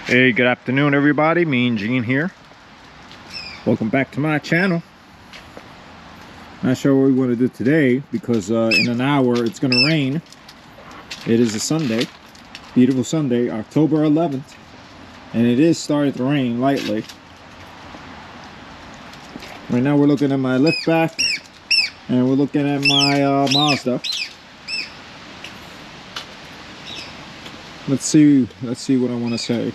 Hey, good afternoon everybody, Mean Gene here. Welcome back to my channel. Not sure what we want to do today because in an hour it's going to rain. It is a Sunday, beautiful Sunday, October 11th, and it is starting to rain lightly. Right now we're looking at my lift back and we're looking at my Mazda. Let's see what I want to say.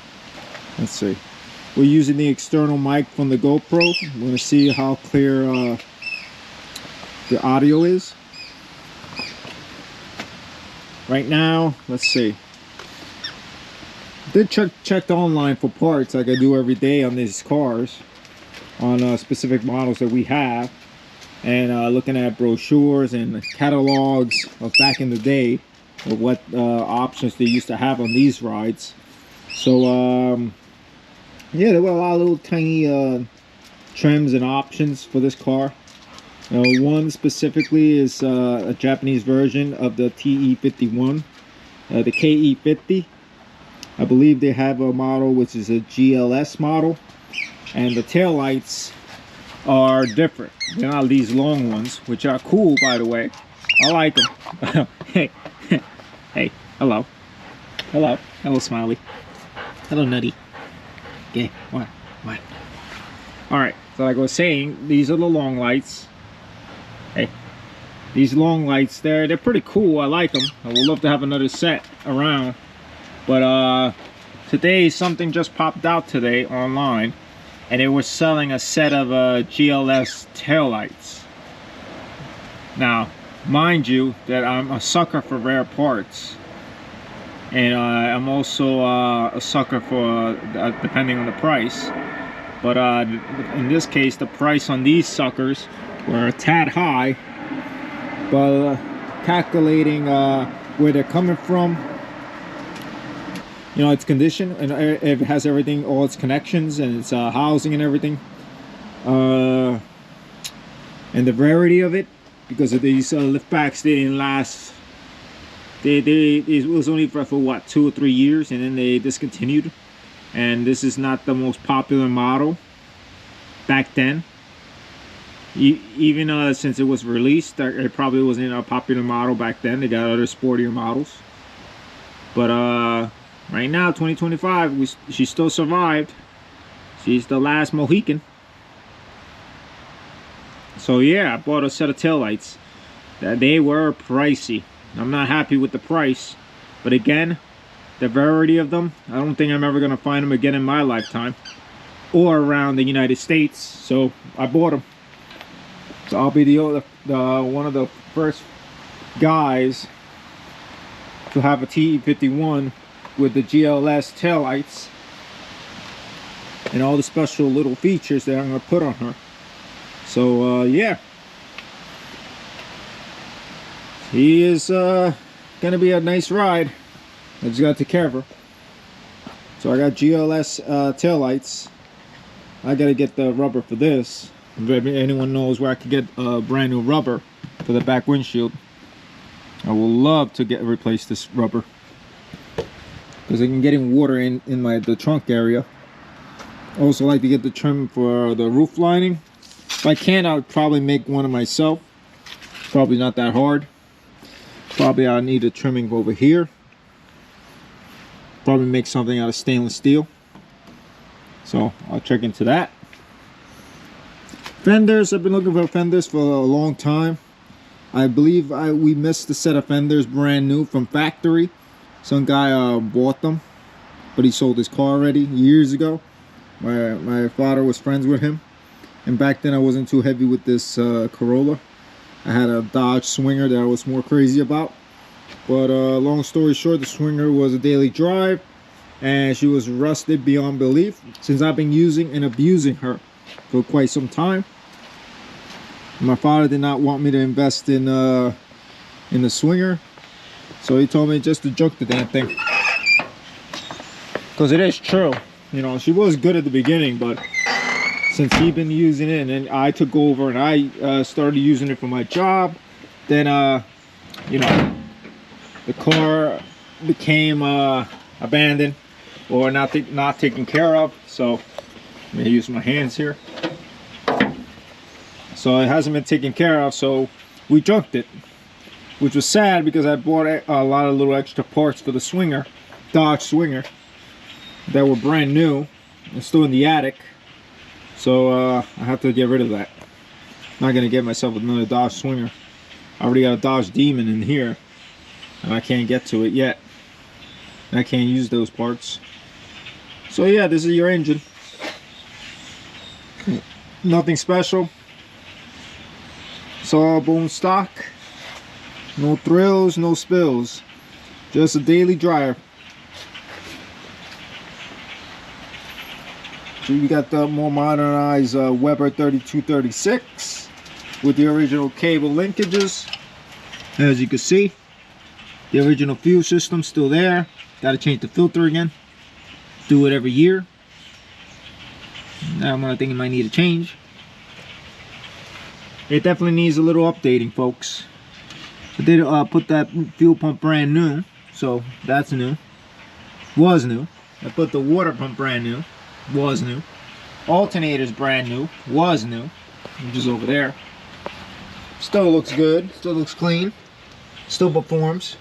Let's see. We're using the external mic from the GoPro. We're going to see how clear the audio is. Right now, let's see. Did check online for parts like I do every day on these cars, on specific models that we have, and looking at brochures and catalogs of back in the day of what options they used to have on these rides. So yeah, there were a lot of little tiny trims and options for this car. One specifically is a Japanese version of the TE51, the KE50. I believe they have a model which is a GLS model, and the taillights are different. They're not these long ones, which are cool, by the way. I like them. Hey, hey, hello, hello, Smiley, hello, Nutty. Okay, what? All right, so like I was saying, these are the long lights. Hey, these long lights, they're pretty cool. I like them. I would love to have another set around, but today something just popped out today online, and they were selling a set of GLS taillights. Now, mind you, that I'm a sucker for rare parts, and I'm also a sucker for depending on the price. But in this case, the price on these suckers were a tad high. But calculating where they're coming from, you know, its condition, and it has everything, all its connections and its housing and everything, and the rarity of it, because of these lift backs, they didn't last. It was only for what, 2 or 3 years, and then they discontinued. And this is not the most popular model back then. Even since it was released, it probably wasn't a popular model back then. They got other sportier models. But right now, 2025, she still survived. She's the last Mohican. So yeah, I bought a set of taillights. They were pricey. I'm not happy with the price, but again, the rarity of them, I don't think I'm ever going to find them again in my lifetime or around the United States. So I bought them. So I'll be the one of the first guys to have a TE51 with the GLS taillights and all the special little features that I'm going to put on her. So yeah, he is gonna be a nice ride. I just gotta take care of her. So I got GLS taillights. I gotta get the rubber for this. If anyone knows where I could get brand new rubber for the back windshield, I will love to replace this rubber, because I can get in water in the trunk area. I also like to get the trim for the roof lining. If I can, I would probably make one of myself. Probably not that hard. Probably I'll need a trimming over here. Probably make something out of stainless steel. So I'll check into that. Fenders, I've been looking for fenders for a long time. I believe we missed a set of fenders brand new from factory. Some guy bought them, but he sold his car already years ago. My father was friends with him, and back then I wasn't too heavy with this Corolla. I had a Dodge Swinger that I was more crazy about. But long story short, the Swinger was a daily drive, and she was rusted beyond belief, since I've been using and abusing her for quite some time. My father did not want me to invest in the Swinger, so he told me just to junk the damn thing. Because it is true, you know, she was good at the beginning, but since he'd been using it and then I took over and I started using it for my job, then you know, the car became abandoned. or not taken care of. So I'm gonna use my hands here. So it hasn't been taken care of, so we junked it, which was sad because I bought a lot of little extra parts for the Swinger, Dodge Swinger, that were brand new and still in the attic. So I have to get rid of that. Not gonna get myself another Dodge Swinger. I already got a Dodge Demon in here, and I can't get to it yet. I can't use those parts. So yeah, this is your engine. Nothing special. It's all bone stock. No thrills, no spills. Just a daily drive. So we got the more modernized Weber 3236 with the original cable linkages. As you can see, the original fuel system still there. Got to change the filter again. Do it every year. Now I think it might need a change. It definitely needs a little updating, folks. I did put that fuel pump brand new, so that's new. Was new. I put the water pump brand new. Was new. Alternators brand new. Was new. Which is over there. Still looks good. Still looks clean. Still performs.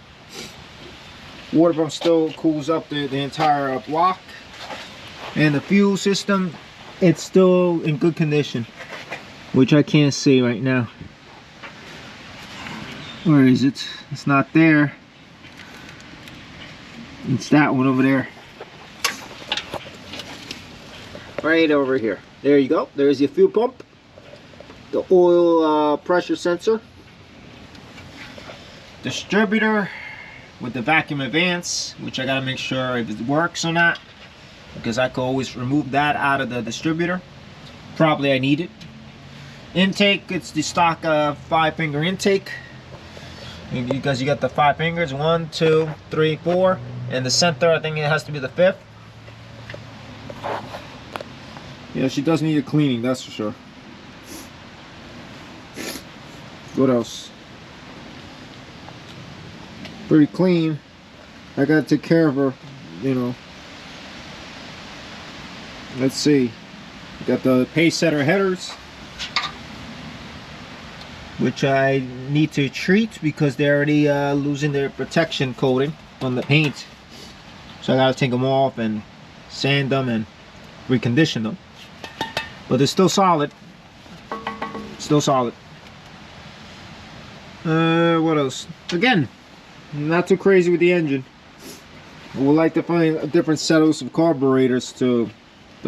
Water pump still cools up the entire block. And the fuel system, it's still in good condition, which I can't see right now. Where is it? It's not there. It's that one over there. Right over here. There you go. There's your fuel pump. The oil pressure sensor. Distributor with the vacuum advance, which I gotta make sure if it works or not, because I could always remove that out of the distributor. Probably I need it. Intake, it's the stock 5-finger intake, because you got the 5 fingers, 1, 2, 3, 4, and the center, I think it has to be the 5th. Yeah, she does need a cleaning, that's for sure. What else? Pretty clean. I gotta take care of her, you know. Let's see. Got the pace setter headers, which I need to treat because they're already losing their protection coating on the paint. So I gotta take them off and sand them and recondition them. But they're still solid. Still solid. What else? Again, not too crazy with the engine. I would like to find different setups of carburetors to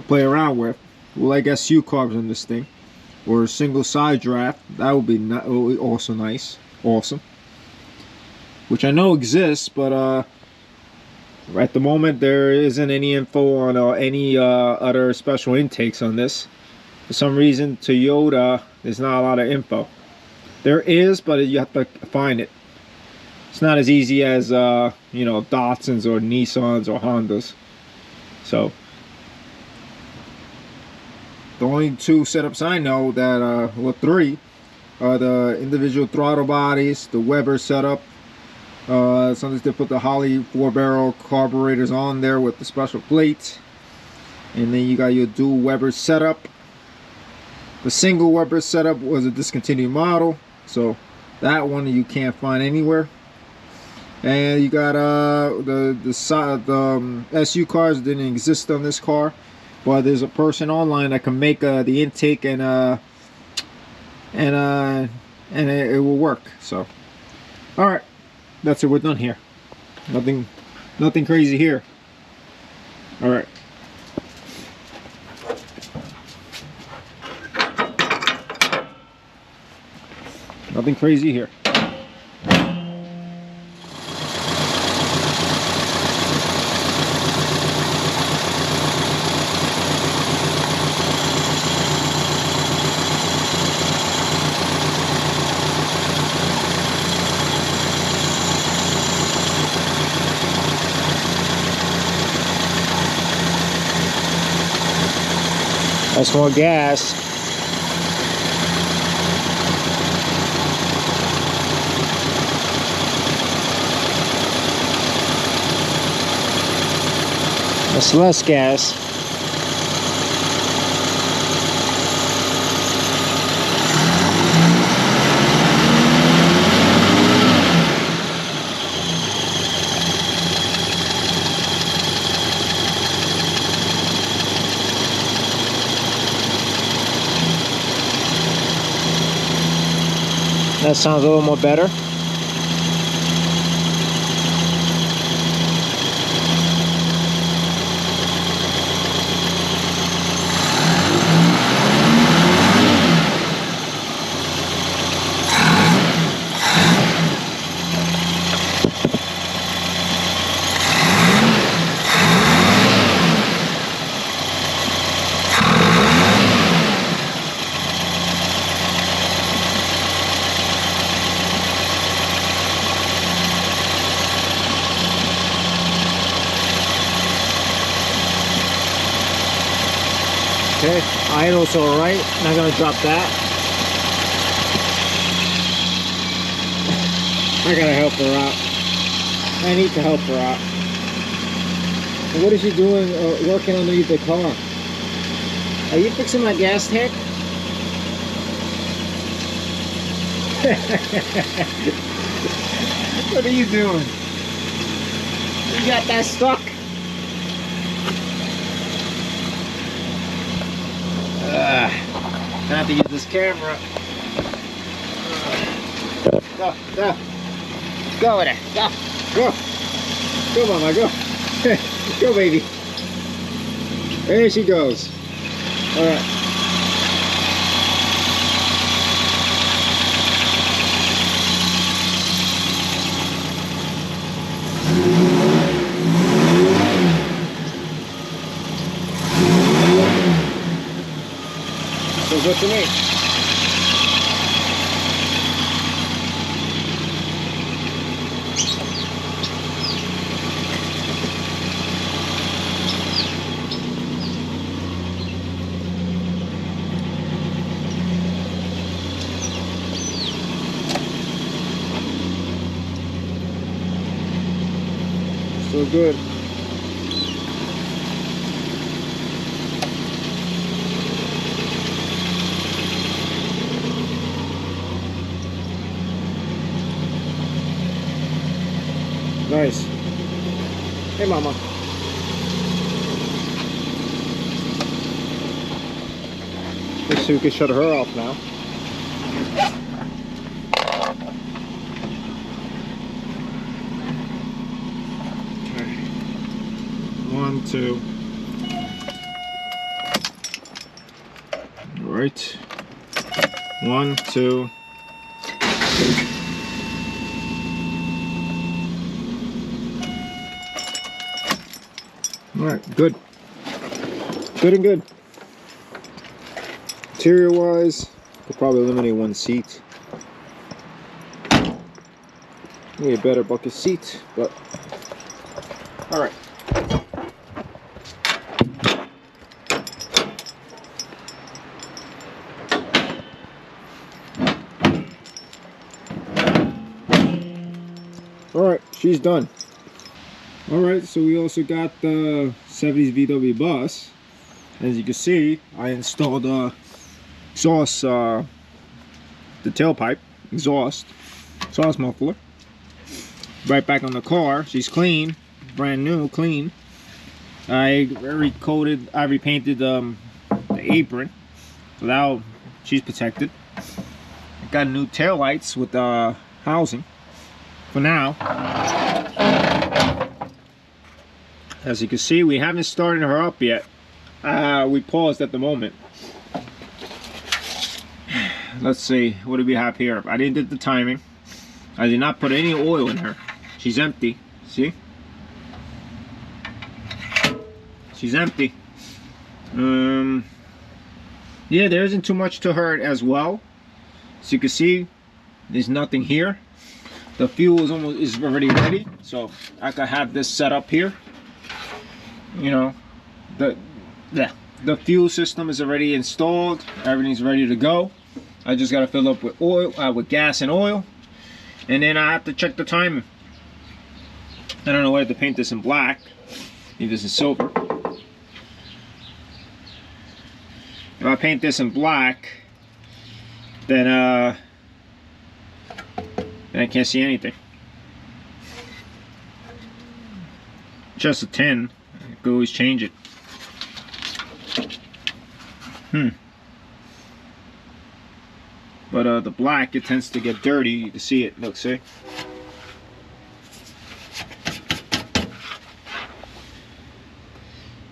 play around with. We'll like SU carbs on this thing, or a single side draft. That would be also nice, awesome. Which I know exists, but at the moment there isn't any info on any other special intakes on this. For some reason, Toyota, there's not a lot of info. There is, but you have to find it. It's not as easy as you know, Datsuns or Nissans or Hondas. So the only 2 setups I know that well, 3 are the individual throttle bodies, the Weber setup. Sometimes they put the Holley 4-barrel carburetors on there with the special plates, and then you got your dual Weber setup. The single Weber setup was a discontinued model, so that one you can't find anywhere. And you got the SU cars didn't exist on this car, but there's a person online that can make the intake and it will work. So, all right, that's it. We're done here. Nothing crazy here. All right. Nothing crazy here. That's more gas. It's less gas. That sounds a little more better. Okay, idle's all right. Not gonna drop that. I gotta help her out. I need to help her out. And what is she doing working underneath the car? Are you fixing my gas tank? What are you doing? You got that stuck? I have to use this camera. Go, go. Go with it. Go. Go. Go, mama, go. Go, baby. There she goes. Alright. So what you mean? So good. Nice. Hey, mama. Let's see if we can shut her off now. Okay. 1, 2. All right. 1, 2. Alright, good. Good and good. Interior wise, we'll probably eliminate one seat. Need a better bucket seat, but alright. Alright, she's done. Alright, so we also got the 70s VW bus. As you can see, I installed exhaust, the tailpipe, exhaust muffler. Right back on the car. She's clean, brand new, clean. I repainted the apron, so now she's protected. Got new taillights with housing for now. As you can see, we haven't started her up yet. We paused at the moment. Let's see, what do we have here? I didn't do the timing. I did not put any oil in her. She's empty. See? She's empty. Yeah, there isn't too much to her as well. As you can see, there's nothing here. The fuel is already ready, so I can have this set up here. You know, the fuel system is already installed. Everything's ready to go. I just gotta fill up with oil, with gas and oil, and then I have to check the timing. I don't know whether to paint this in black, leave this in silver. I paint this in black, then I can't see anything. Just a tin. I could always change it. But the black, it tends to get dirty. You can see it. Look, see?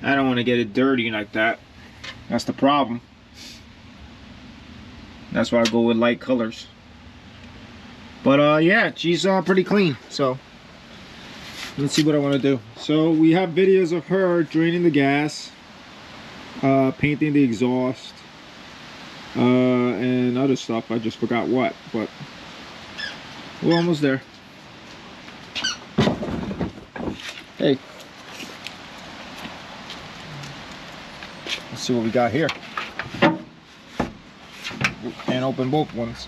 I don't want to get it dirty like that. That's the problem. That's why I go with light colors. But yeah, she's pretty clean. So let's see what I want to do. So we have videos of her draining the gas, painting the exhaust, and other stuff. I just forgot what, but we're almost there. Hey, let's see what we got here. Can't open both of these.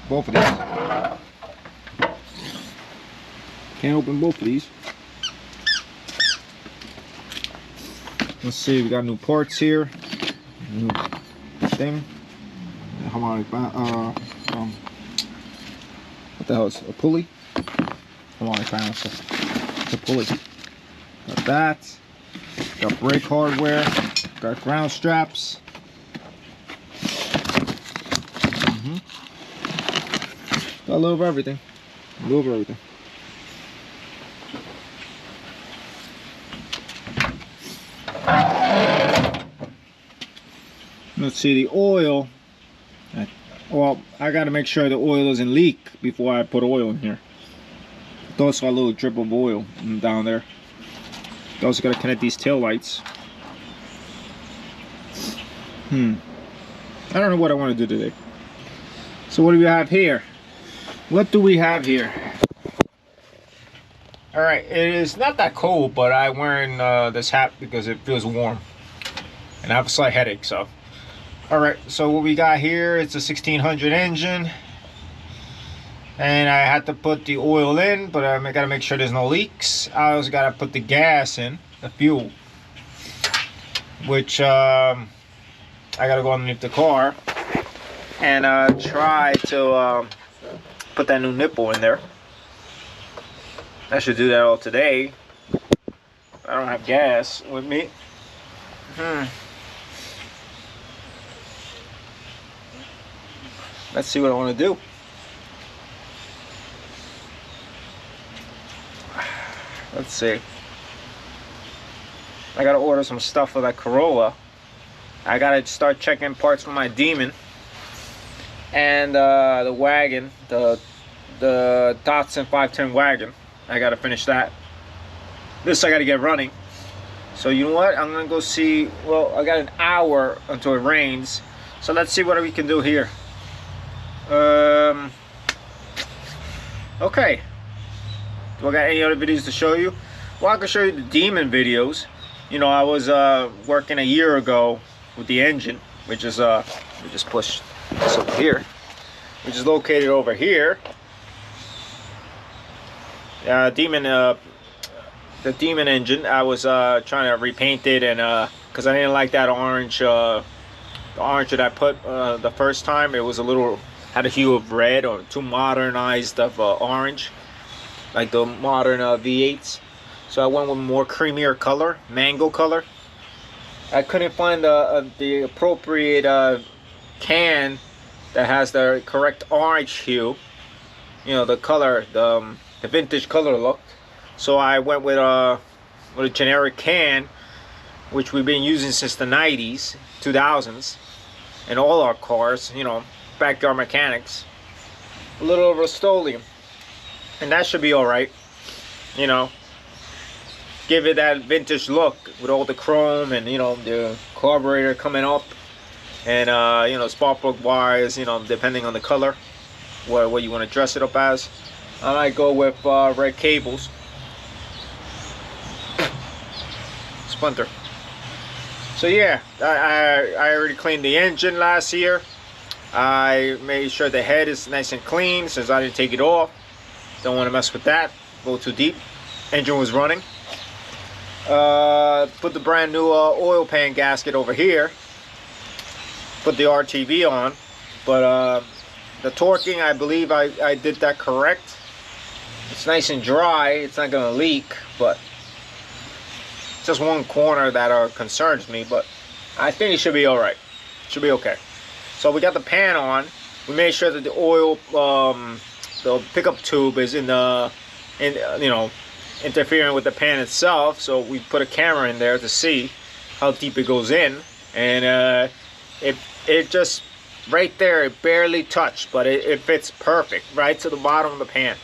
Can't open both of these. Let's see, we got new parts here. New thing. Harmonic, what the hell is it? A pulley? Harmonic balance. It's a pulley. Got that. Got brake hardware. Got ground straps. Got a little of everything. A little of everything. Let's see, the oil. Well, I gotta make sure the oil doesn't leak before I put oil in here. Also got a little drip of oil down there. Also gotta connect these tail lights. I don't know what I want to do today. So what do we have here? What do we have here? Alright, it is not that cold, but I'm wearing this hat because it feels warm. And I have a slight headache, so. Alright, so what we got here, it's a 1600 engine. And I had to put the oil in, but I gotta make sure there's no leaks. I also gotta put the gas in, the fuel. Which, I gotta go underneath the car. And try to put that new nipple in there. I should do that all today. I don't have gas with me. Let's see what I want to do. Let's see. I gotta order some stuff for that Corolla. I gotta start checking parts for my Demon. And the wagon, the Datsun 510 wagon. I gotta finish that. This I gotta get running. So you know what? I'm gonna go see. Well, I got an hour until it rains. So let's see what we can do here. Okay. Do I got any other videos to show you? Well, I can show you the Demon videos. You know, I was working a year ago with the engine, which is we just push this over here, which is located over here. The Demon engine. I was trying to repaint it, and because I didn't like that orange, the orange that I put the first time. It was a little, had a hue of red, or too modernized of orange, like the modern V8s. So I went with more creamier color, mango color. I couldn't find the appropriate can that has the correct orange hue. You know, the color, the vintage color look. So I went with a generic can, which we've been using since the 90s, 2000s, in all our cars. You know, backyard mechanics. A little Rust-Oleum, and that should be all right. You know, give it that vintage look with all the chrome and, you know, the carburetor coming up, and you know, spark plug wires, you know, depending on the color, what you want to dress it up as. I might go with red cables. Splinter. So yeah, I already cleaned the engine last year. I made sure the head is nice and clean since I didn't take it off. Don't want to mess with that, go too deep. Engine was running. Put the brand new oil pan gasket over here. put the RTV on. But the torquing, I believe I did that correct. It's nice and dry. It's not gonna leak, but just one corner that concerns me. But I think it should be all right. Should be okay. So we got the pan on. We made sure that the oil, the pickup tube is you know, interfering with the pan itself. So we put a camera in there to see how deep it goes in, and it just right there, it barely touched, but it fits perfect right to the bottom of the pan.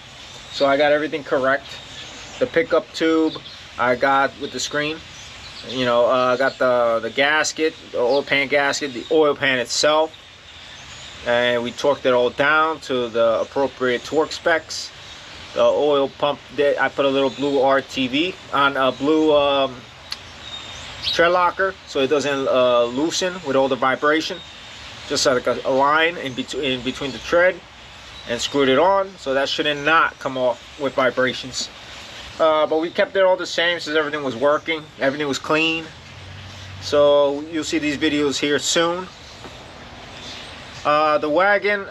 So I got everything correct. The pickup tube I got with the screen. You know, I got the gasket, the oil pan gasket, the oil pan itself, and we torqued it all down to the appropriate torque specs. The oil pump, I put a little blue RTV on a blue tread locker so it doesn't loosen with all the vibration. Just like a line in between the tread, and screwed it on, so that should not come off with vibrations. But we kept it all the same since everything was working, everything was clean. So you'll see these videos here soon. The wagon,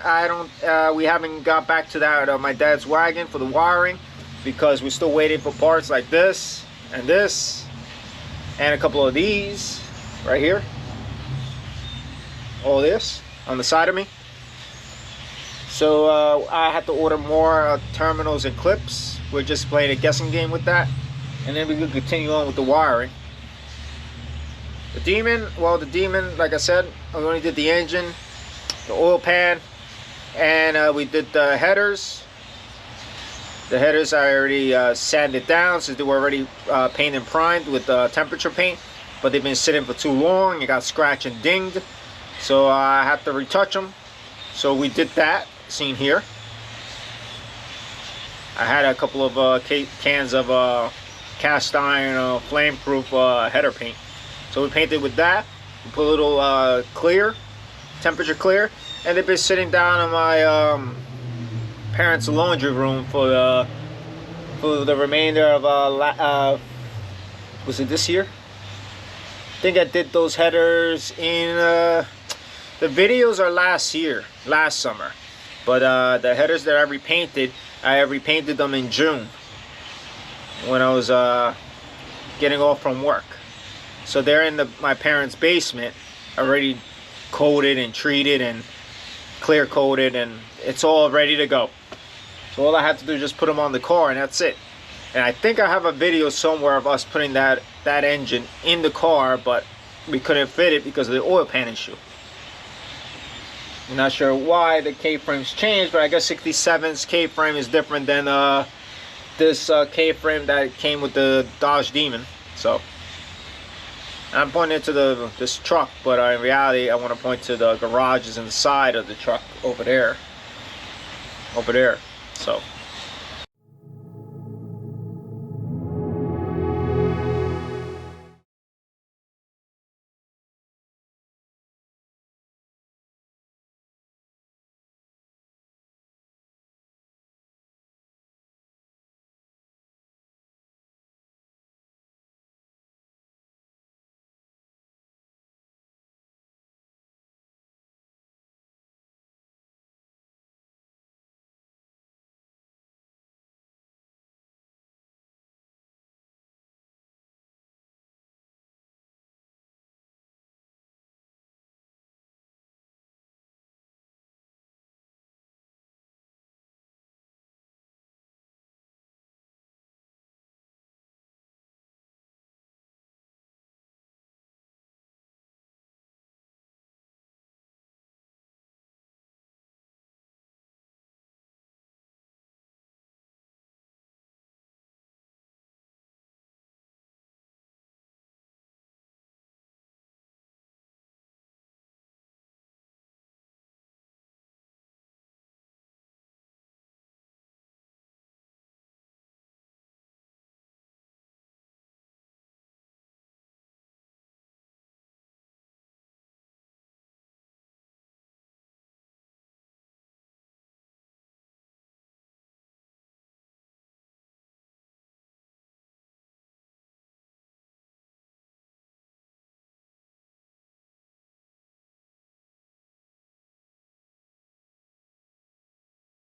we haven't got back to that, my dad's wagon, for the wiring, because we're still waiting for parts like this, and a couple of these right here. All this on the side of me. So I had to order more terminals and clips. We're just playing a guessing game with that, and then we can continue on with the wiring. The Demon, well, the Demon, like I said, I only did the engine, the oil pan, and we did the headers. The headers I already sanded down since they were already painted and primed with temperature paint, but they've been sitting for too long. It got scratched and dinged, so I had to retouch them. So we did that, seen here. I had a couple of cans of cast iron flame-proof header paint. So we painted with that. We put a little clear, temperature clear, and they've been sitting down in my parents' laundry room for the remainder of was it this year? I think I did those headers in the videos are last summer, but the headers that I repainted them in June when I was getting off from work. So they're in my parents' basement, already coated and treated and clear coated, and it's all ready to go. So all I have to do is just put them on the car, and that's it. And I think I have a video somewhere of us putting that engine in the car, but we couldn't fit it because of the oil pan issue. I'm not sure why the K-frames changed, but I guess 67's K-frame is different than this K-frame that came with the Dodge Demon. So I'm pointing to this truck, but in reality I want to point to the garages and the side of the truck over there. So